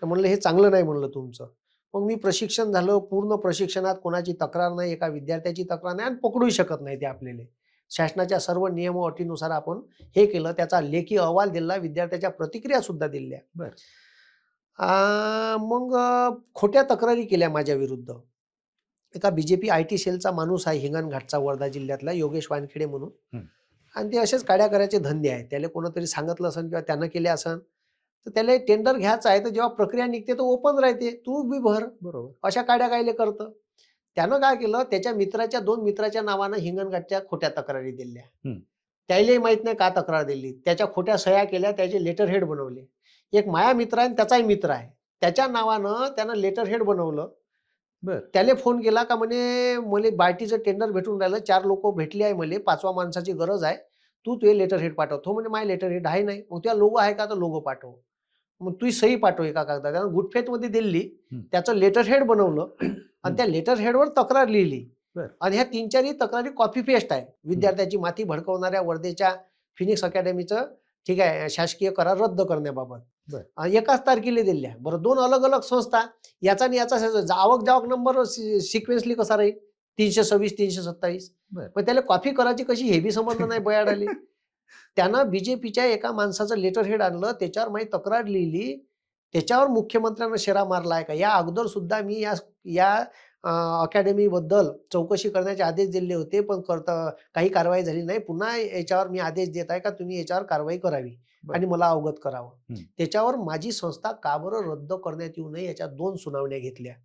तर म्हणलं हे चांगलं नाही म्हणलं तुमचं. मग मी प्रशिक्षण झालं. पूर्ण प्रशिक्षणात कोणाची तक्रार नाही, एका विद्यार्थ्याची तक्रार नाही आणि पकडूही शकत नाही ते आपल्याला. शासनाच्या सर्व नियम व अटीनुसार आपण हे केलं. त्याचा लेखी अहवाल दिला, विद्यार्थ्याच्या प्रतिक्रिया सुद्धा दिल्या. बरं. मग खोट्या तक्रारी केल्या माझ्या विरुद्ध. एका बी-जे-पी आय-टी सेलचा माणूस आहे हिंगणघाटचा वर्धा जिल्ह्यातला योगेश वानखेडे म्हणून. हं. आणि ते असेच काड्या करायचे धंदे आहेत. त्याला कोणीतरी सांगितलं असेल किंवा त्यानं केले असेल, तर त्याला टेंडर घ्यायचं आहे, तर जेव्हा प्रक्रिया निघते तर ओपन राहते. तू बी भर. बरोबर. अशा काड्या कायले करतं? त्यानं काय केलं, त्याच्या मित्राच्या 2 मित्राच्या नावानं हिंगणघाटच्या खोट्या तक्रारी दिल्या. हं. त्यालाही माहीत नाही का तक्रार दिली. त्याच्या खोट्या सह्या केल्या, त्याचे लेटर हेड बनवले. एक माझा मित्र आहे आणि त्याचाही मित्र आहे. त्याच्या नावानं त्यानं लेटर हेड बनवलं. बरं. त्याला फोन केला का म्हणे, "मले बार्टीचं टेंडर भेटून राहिलं. 4 लोकं भेटली आहे मले. 5व्या माणसाची गरज आहे. तू तुझे लेटर हेड पाठव." तो म्हणे, "माझे लेटर हेड आहे नाही." "मग तुझा लोगो आहे का?" "तर लोगो पाठव." "मग तुझी सही पाठव एका कागदात." त्यानं गुड फेथमध्ये दिली. हं. त्याचं लेटर हेड बनवलं आणि हं. त्या लेटर हेडवर तक्रार लिहिली. बरं. आणि ह्या 3-4ही तक्रारी कॉपी पेस्ट आहे. हं. विद्यार्थ्याची माती भडकवणाऱ्या वर्धेच्या फिनिक्स अकॅडमीचं ठीक आहे, शासकीय करार रद्द करण्याबाबत. बरं. एकाच तारखेला दिल्या. बरं 2 अलग-अलग संस्था याचा आणि याचा आवक-जावक नंबर सिक्वेन्सली कसा राहील? 326, 327. बरं. पण त्याला कॉपी करायची कशी हे बी समजलं नाही बयाडाले. त्यानं बी-जे-पीच्या एका माणसाचं लेटर हेड आणलं, त्याच्यावर माझी तक्रार लिहिली. त्याच्यावर मुख्यमंत्र्यांना शेरा मारला आहे का? या अगोदर सुद्धा मी या या अकॅडमीबद्दल चौकशी करण्याचे आदेश दिले होते, पण काही कारवाई झाली नाही. पुन्हा याच्यावर मी आदेश देत आहे का तुम्ही याच्यावर कारवाई करावी बरं. आणि मला अवगत करावं. हं. त्याच्यावर माझी संस्था का बरं रद्द करण्यात येऊ नये याच्या 2 सुनावण्या घेतल्या.